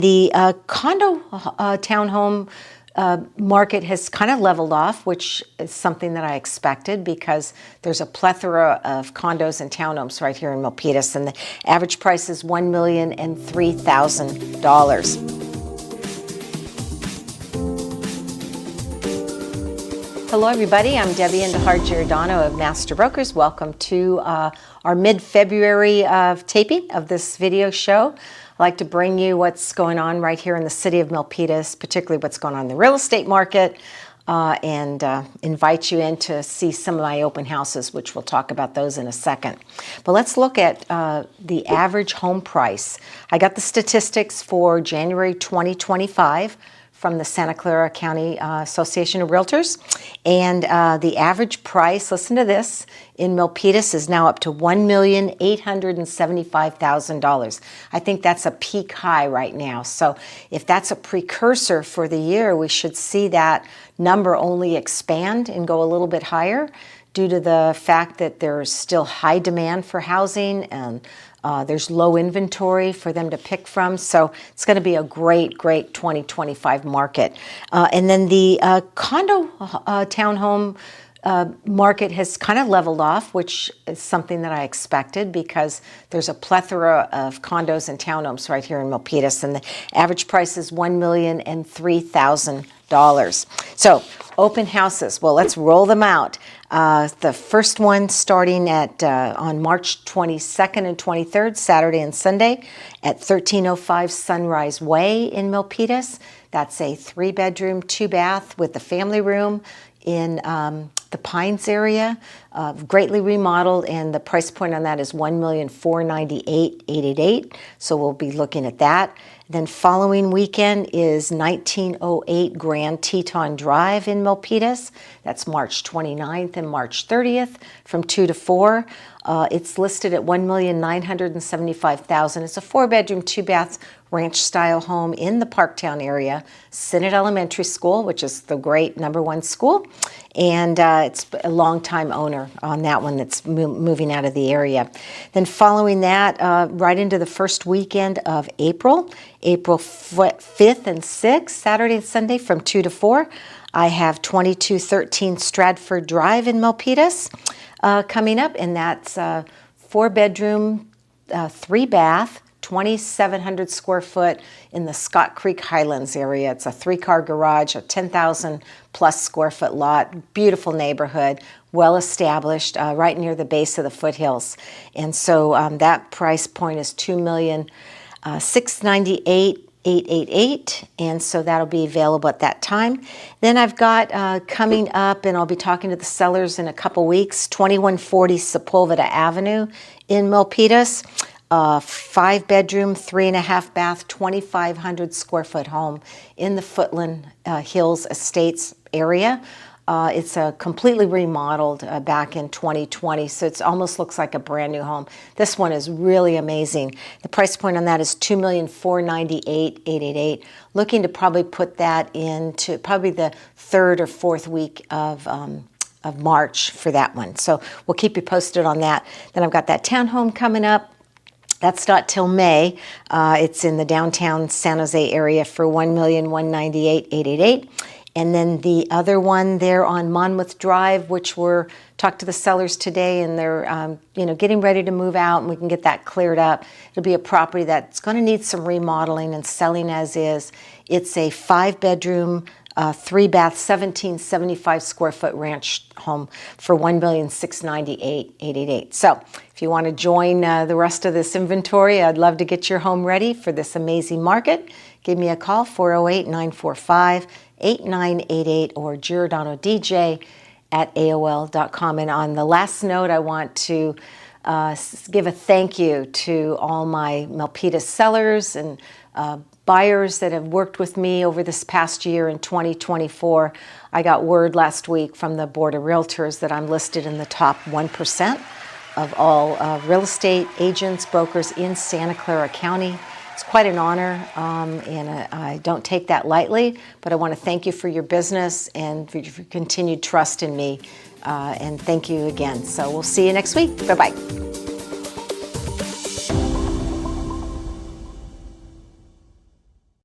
The condo townhome market has kind of leveled off, which is something that I expected because there's a plethora of condos and townhomes right here in Milpitas, and the average price is $1,003,000. Hello everybody, I'm Debbie Indihar-Giordano of Master Brokers. Welcome to our mid-February taping of this video show. I like to bring you what's going on right here in the city of Milpitas, particularly what's going on in the real estate market, and invite you in to see some of my open houses, which we'll talk about those in a second. But let's look at the average home price. I got the statistics for January 2025 from the Santa Clara County Association of Realtors. And the average price, listen to this, in Milpitas is now up to $1,875,000. I think that's a peak high right now. So if that's a precursor for the year, we should see that number only expand and go a little bit higher due to the fact that there's still high demand for housing and there's low inventory for them to pick from. So it's going to be a great 2025 market. And then the condo townhome market has kind of leveled off, which is something that I expected because there's a plethora of condos and townhomes right here in Milpitas, and the average price is $1,003,000. So open houses, well, let's roll them out. The first one starting at on March 22nd and 23rd, Saturday and Sunday, at 1305 Sunrise Way in Milpitas. That's a 3-bedroom, 2-bath with a family room in the Pines area, greatly remodeled, and the price point on that is $1,498,888. So we'll be looking at that. Then following weekend is 1908 Grand Teton Drive in Milpitas. That's March 29th and March 30th from 2 to 4. It's listed at $1,975,000. It's a 4-bedroom, 2-bath ranch-style home in the Parktown area, Synod Elementary School, which is the great #1 school, and it's a long-time owner on that one that's moving out of the area. Then following that, right into the first weekend of April 5th and 6th, Saturday and Sunday from 2 to 4, I have 2213 Stratford Drive in Milpitas coming up, and that's 4-bedroom, 3-bath, 2,700 square foot in the Scott Creek Highlands area. It's a 3-car garage, a 10,000 plus square foot lot, beautiful neighborhood, well established, right near the base of the foothills. And so that price point is $2,698,888, and so that'll be available at that time. Then I've got coming up, and I'll be talking to the sellers in a couple weeks, 2140 Sepulveda Avenue in Milpitas. 5-bedroom, 3.5-bath, 2,500 square foot home in the Footland Hills Estates area. It's a completely remodeled back in 2020, so it almost looks like a brand new home. This one is really amazing. The price point on that is $2,498,888. Looking to probably put that into probably the 3rd or 4th week of March for that one. So we'll keep you posted on that. Then I've got that townhome coming up. That's not till May. It's in the downtown San Jose area for $1,198,888. And then the other one there on Monmouth Drive, which we're talked to the sellers today, and they're getting ready to move out, and we can get that cleared up. It'll be a property that's going to need some remodeling and selling as is. It's a 5-bedroom, 3-bath, 1,775 square foot ranch home for $1,698,888. So if you want to join the rest of this inventory, I'd love to get your home ready for this amazing market. Give me a call, 408-945-8988 or giordanodj@aol.com. And on the last note, I want to give a thank you to all my Milpitas sellers and buyers that have worked with me over this past year in 2024. I got word last week from the Board of Realtors that I'm listed in the top 1% of all real estate agents, brokers in Santa Clara County. It's quite an honor, and I don't take that lightly, but I want to thank you for your business and for your continued trust in me, and thank you again. So we'll see you next week. Bye-bye.